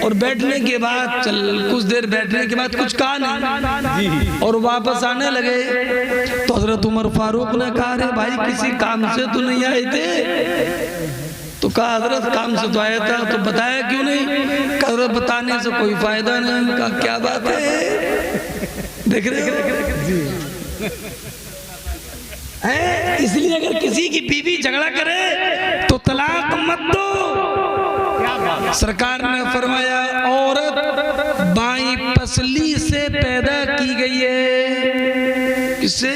और बैठने के बाद कुछ देर बैठने के बाद कुछ कहा नहीं और वापस आने लगे तो हजरत उमर फारूक ने कहा, रे भाई किसी काम से तो नहीं आए थे? तो कहा हजरत काम से तो आया था। तो बताया क्यों नहीं? हजरत बताने से कोई फायदा नहीं। कहा क्या बात है, देख रहे हो? इसलिए अगर किसी की बीवी झगड़ा करे तो तलाक मत दो। सरकार ने फरमाया औरत बाई पसली से पैदा की गई है। किससे?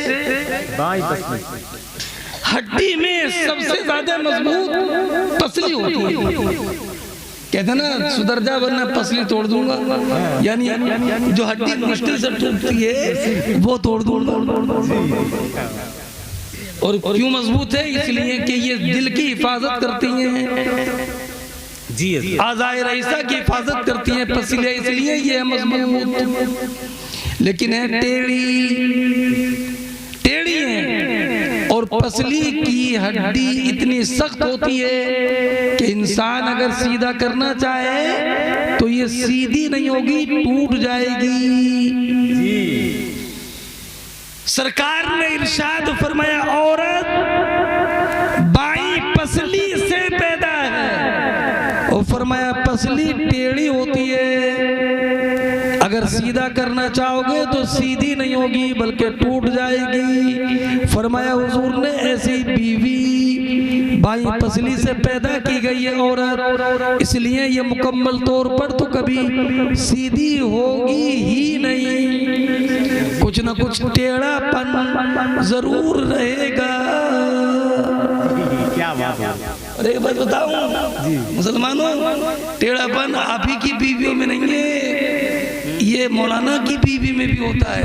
बाई पसली। हड्डी में सबसे ज्यादा मजबूत पसली होती है। कहते ना सुधर जा वरना पसली तोड़ दूंगा, यानी जो हड्डी मुश्किल से टूटती है वो तोड़ दूंगा। और क्यों मजबूत है? इसलिए कि ये दिल की हिफाजत करती हैं, जी आज़ाए रईसा की हिफाजत करती हैं पसलियाँ, इसलिए ये मजबूत। लेकिन है टेढ़ी है और पसली की हड्डी इतनी सख्त होती है कि इंसान अगर सीधा करना चाहे तो ये सीधी नहीं होगी, टूट जाएगी। सरकार ने इरशाद फरमाया औरत बाई पसली से पैदा है और फरमाया पसली टेढ़ी होती है, अगर सीधा करना चाहोगे तो सीधी नहीं होगी बल्कि टूट जाएगी। फरमाया हुजूर ने ऐसी बीवी बाई पसली से पैदा की गई है औरत, इसलिए ये मुकम्मल तौर पर तो कभी सीधी होगी ही नहीं, कुछ न कुछ टेढ़ापन जरूर रहेगा। क्या बात है। अरे एक बात बताऊं मुसलमानों, टेढ़ापन आप ही की बीवियों में नहीं है, ये मौलाना की बीवी में भी होता है।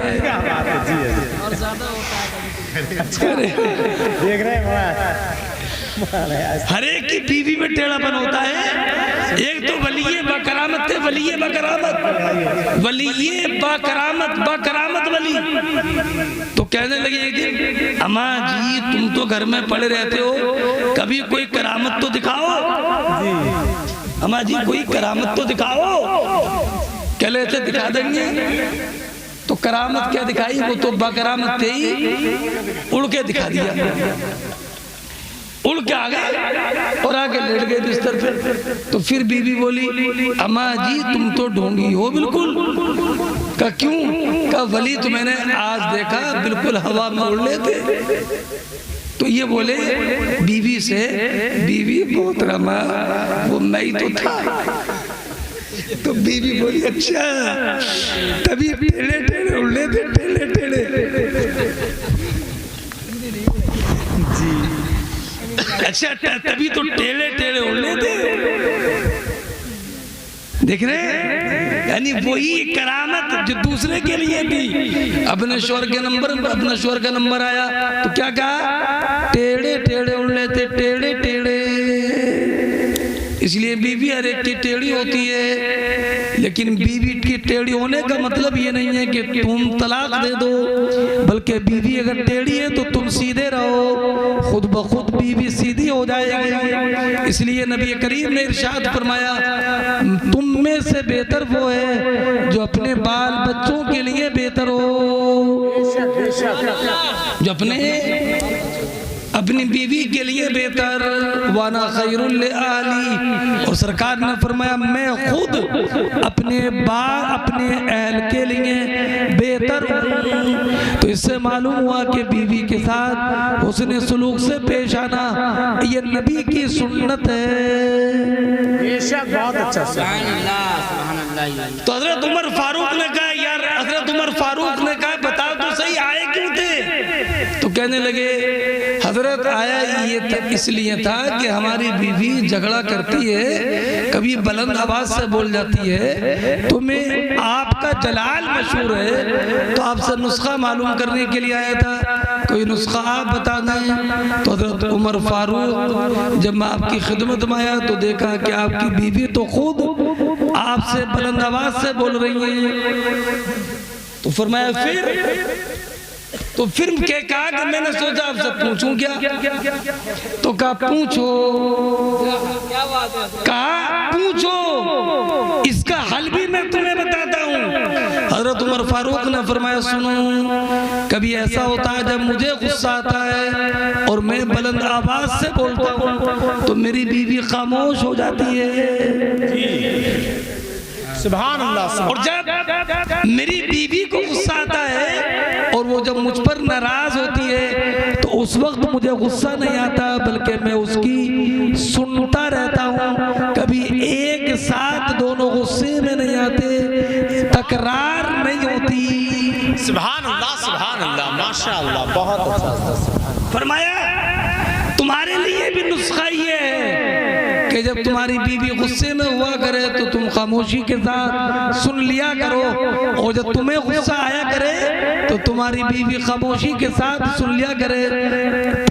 और ज्यादा होता है। देख रहे हैं हर एक की बीवी में टेढ़ापन होता है। एक तो वलीये बाकरामत थे, वलीये बाकरामत, वलीये बाकरामत, बाकरामत वली। तो कहने लगे एक दिन, अम्मा जी तुम तो घर में पड़े रहते हो, कभी कोई करामत तो दिखाओ। अम्मा जी कोई करामत तो दिखाओ। कह रहे थे दिखा देंगे। तो करामत क्या दिखाई? वो तो बाकरामत थे ही, उड़ के दिखा दिया। उड़ के आ गए और आके लेट गए बिस्तर पे। तो फिर बीवी बोली, अम्मा जी तुम तो ढोंगी हो बिल्कुल। कहा क्यों? कहा वली तो मैंने आज देखा बिल्कुल हवा में उड़ लेते। तो ये बोले बीवी से, बीवी मोहतरमा वो मैं ही तो था। तो बीवी बोली अच्छा तभी टेढ़े टेढ़े उड़ लेते, टेढ़े टेढ़े। अच्छा तभी तो टेढ़े टेढ़े उड़ने थे। देख रहे यानी वही करामत जो दूसरे के लिए थी। अपने शोर के नंबर, अपना शोर का नंबर आया तो क्या कहा? टेढ़े टेढ़े उड़ने थे, टेढ़े टेढ़े। इसलिए बीवी हर एक की टेढ़ी होती है, लेकिन बीवी की टेढ़ी होने का मतलब ये नहीं है कि तुम तलाक दे दो, बल्कि बीवी अगर टेढ़ी है तो तुम सीधे रहो, खुद ब खुद बीवी सीधी हो जाएगी। इसलिए नबी करीम ने इरशाद फरमाया तुम में से बेहतर वो है जो अपने बाल बच्चों के लिए बेहतर हो, जो अपनी बीवी के लिए बेहतर। वाना खैरुल ले आली। और सरकार ने फरमाया मैं खुद अपने अहल के लिए बेहतर हूँ। तो इससे मालूम हुआ कि बीवी के साथ हुस्न सुलूक से पेश आना ये नबी की सुन्नत है। बहुत अच्छा। तो हजरत उमर फारूक ने कहा, यार हजरत उमर फारूक ने कहा बताओ तो सही आए क्यों थे? तो कहने लगे हजरत आया ये इसलिए था कि हमारी बीवी झगड़ा करती है, कभी बुलंद आवाज से बोल जाती है, तुम्हें आपका जलाल मशहूर है तो आपसे नुस्खा मालूम करने के लिए आया था, कोई नुस्खा आप बता दें। तो हजरत उमर फारूक जब मैं आपकी खिदमत में आया तो देखा कि आपकी बीवी तो खुद आपसे बुलंद आवाज से बोल रही है। तो फरमाया फिर कहा कि मैंने सोचा आपसे पूछूं क्या? तो कहा पूछो। कहा पूछो इसका फारूक ने फरमाया, सुनो, कभी ऐसा होता है जब मुझे गुस्सा आता है और मैं बुलंद आवाज से बोलता हूँ तो मेरी बीवी खामोश हो जाती है। सुभान अल्लाह। और जब मेरी बीवी को गुस्सा आता है और वो जब मुझ पर नाराज होती है तो उस वक्त मुझे गुस्सा नहीं आता, बल्कि मैं उसकी सुनता रहता हूँ। कभी एक साथ दोनों गुस्से में नहीं आते, तकरार नहीं होती। सुभान अल्लाह, माशाअल्लाह, बहुत अच्छा। फरमाया तुम्हारे लिए भी नुस्खा ये है कि जब तुम्हारी बीवी गुस्से में हुआ करे तो तुम खामोशी के साथ सुन लिया करो, और जब तुम्हें गुस्सा आया करे तो तुम्हारी बीवी खामोशी के साथ सुन लिया करे।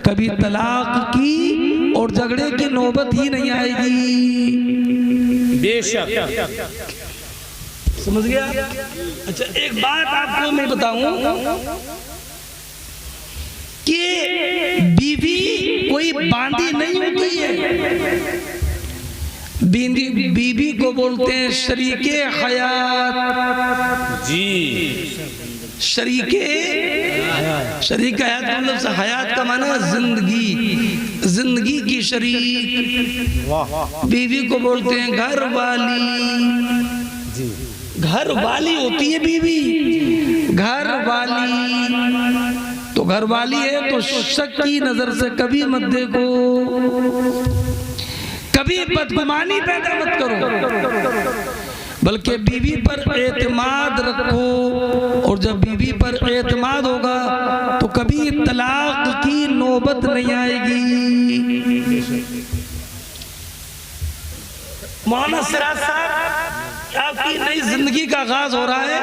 कभी तलाक की और झगड़े की नौबत ही नहीं आएगी। बेशक, समझ गया? अच्छा, एक बात आपको मैं बताऊं कि बीवी कोई बांदी नहीं होती है। बीवी को बोलते हैं शरीके हयात। जी, शरीके हयात मतलब हयात का माना जिंदगी की शरीक। बीवी को बोलते हैं घर वाली होती है बीवी, घर वाली। तो घर वाली है तो शक की नजर से कभी मत देखो, कभी बदगुमानी पैदा मत करो, बल्कि बीवी पर एतमाद रखो। और जब बीवी पर एतमाद होगा तो कभी तलाक की नौबत नहीं आएगी। मौलाना सिराज साहब, आपकी नई जिंदगी का आगाज हो रहा है।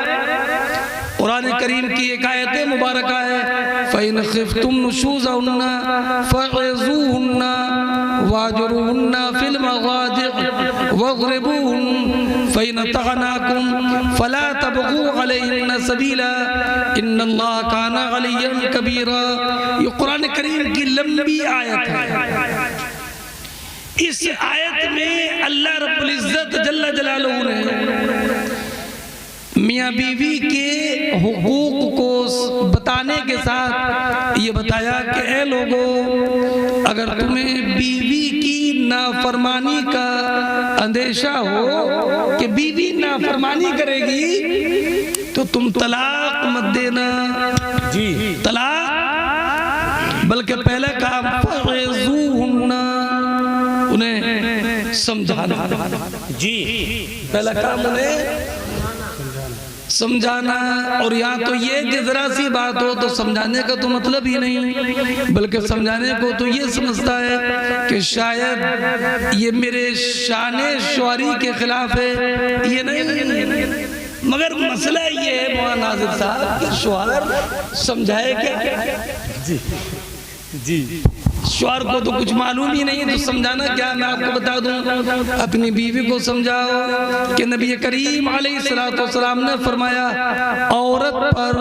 कुरान करीम की एक आयत मुबारक है, फ़इन ख़िफ़्तुम नुशूज़हुन्ना फ़अज़ूहुन्ना वाजुरूहुन्ना फ़िल मज़ाजिक़ वज़रिबूहुन्ना फ़इन तग़नाकुम फ़ला तबग़ू अलैहिन्ना सबीला इन्नल्लाह काना अलिय्यन कबीरा। ये कुरान करीम की लंबी आयत है। इस आयत में अल्लाह रब्बुल इज़्ज़त जल्ल जलालुहु ने मियाँ बीवी के हुकूक को बताने के साथ ये बताया कि ए लोगों, अगर तुम्हें बीवी की नाफरमानी का अंदेशा हो कि बीवी नाफरमानी करेगी तो तुम तलाक मत देना। जी, तलाक, बल्कि पहले काम फ़अज़ूहुन्ना, उन्हें समझाना। जी, पहला काम उन्हें समझाना। और यहाँ तो ये कि जरा सी बात हो तो समझाने का तो मतलब ही नहीं, बल्कि समझाने को तो ये समझता है कि शायद ये मेरे शाने शुआरी के खिलाफ है, ये नहीं। मगर मसला ये है मौलाना नाज़िर साहब कि शुआर समझाए क्या? जी, शुआर को तो कुछ मालूम ही नहीं है, तो समझाना क्या? मैं आपको बता दूं, अपनी बीवी को समझाओ कि नबी करीम अलैहिस्सलाम ने फरमाया, औरत पर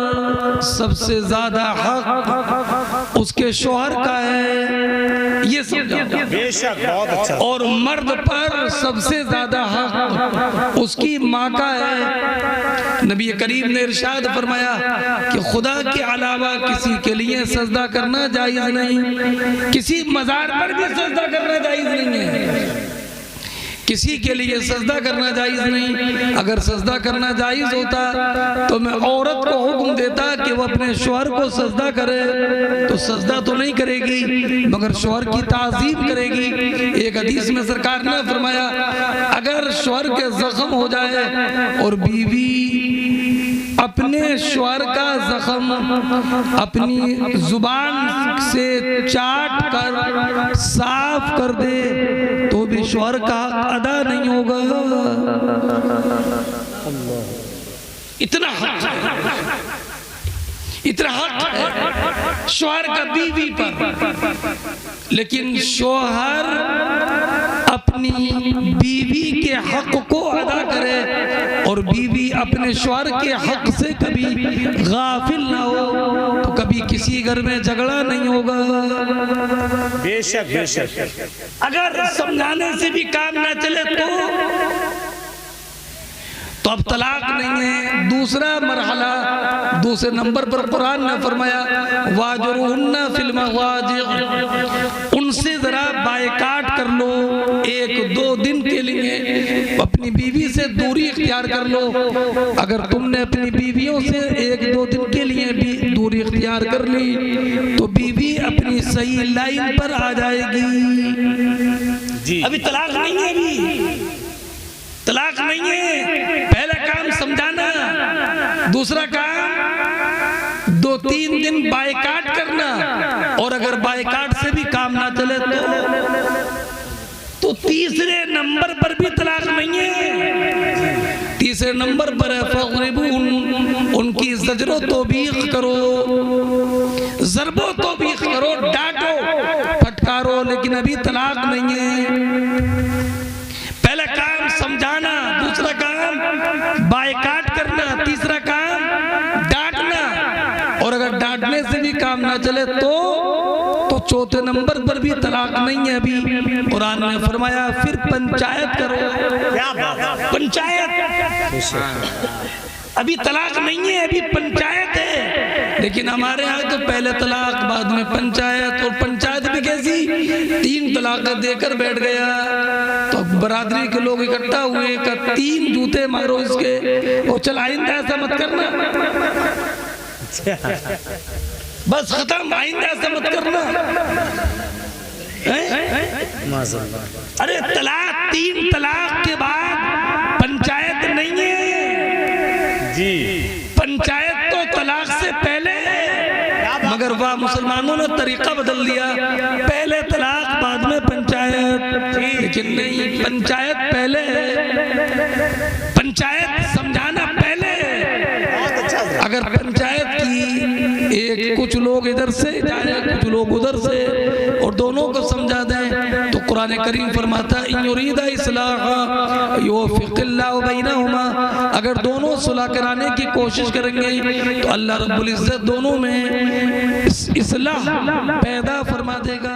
सबसे ज्यादा हक उसके शौहर का है, ये समझाओ। बेशक, बहुत अच्छा। और मर्द पर सबसे ज्यादा हक उसकी माँ का है। नबी करीम ने इरशाद फरमाया कि खुदा के अलावा किसी के लिए सजदा करना जायज नहीं, किसी मजार पर भी सजदा करना जायज नहीं है, किसी के लिए सजदा करना जायज नहीं। अगर सजदा करना जायज होता तो मैं औरत को हुक्म देता कि वो अपने शौहर को सजदा करे, तो सजदा तो नहीं करेगी मगर शौहर की ताज़ीम करेगी। एक हदीस में सरकार ने फरमाया, अगर शौहर के जख्म हो जाए और बीवी अपने शौहर का जख्म अपनी जुबान से चाट कर साफ कर दे तो भी शौहर का हक अदा नहीं होगा। इतना हक है, इतना हक है शौहर का बीवी पर। लेकिन शौहर अपनी बीवी के हक को अदा करे और बीवी अपने शौहर के हक से कभी गाफिल ना हो तो कभी किसी घर में झगड़ा नहीं होगा। बेशक, बेशक। अगर समझाने से भी काम ना चले तो अब तलाक नहीं है। दूसरा मरहला, दूसरे नंबर पर कुरान ने फरमाया वाजरुहुन्ना फिल मवाजिअ, उनसे जरा बायकाट कर लो 1-2 दिन के लिए, अपनी बीवी से दूरी इख्तियार कर लो। अगर तुमने अपनी बीवियों से 1-2 दिन के लिए भी दूरी इख्तियार कर ली तो बीवी अपनी सही लाइन पर आ जाएगी। जी अभी तलाक नहीं है, अभी तलाक नहीं है। पहला काम समझाना, दूसरा काम 2-3 दिन बायकाट करना, और अगर बायकाट से भी काम ना चले तो तीसरे नंबर पर भी तलाक नहीं है। तीसरे नंबर पर है फ़ग़रिबूहुन, उनकी ज़जरो तौबीख करो, ज़रबो तौबीख करो, डांटो फटकारो, लेकिन अभी तलाक नहीं है। पहला काम समझाना, दूसरा काम बायकाट करना, तीसरा काम डांटना, और अगर डांटने से भी काम ना चले तो चौथे नंबर पर भी तलाक नहीं है। अभी कुरान ने फरमाया फिर पंचायत करो। क्या बात, पंचायत, अभी तलाक नहीं है, अभी पंचायत है। लेकिन हमारे यहाँ तो पहले तलाक बाद में पंचायत, और पंचायत भी कैसी, 3 तलाक देकर बैठ गया तो बरादरी के लोग इकट्ठा हुए, 3 जूते मारो इसके, और चल आइंदा ऐसा मत करना, बस खत्म, आइंदा ऐसा मत करना। अरे तलाक, 3 तलाक के बाद पंचायत नहीं है जी, पंचायत तो तलाक से पहले है। मगर वाह मुसलमानों ने तरीका बदल दिया, पहले तलाक बाद में पंचायत। लेकिन नहीं, पंचायत पहले है, पंचायत समझाना पहले है। अगर पंचायत की कुछ लोग इधर से जाए, कुछ लोग उधर से, और दोनों को समझा दें तो कुरान करीम फरमाता इन युरीदा इस्लाहा युवफ़्फ़िक़िल्लाहु बैनहुमा, अगर दोनों सुलह कराने की कोशिश करेंगे तो अल्लाह रब्बुल इज़्ज़त दोनों में इस्लाह पैदा फरमा देगा।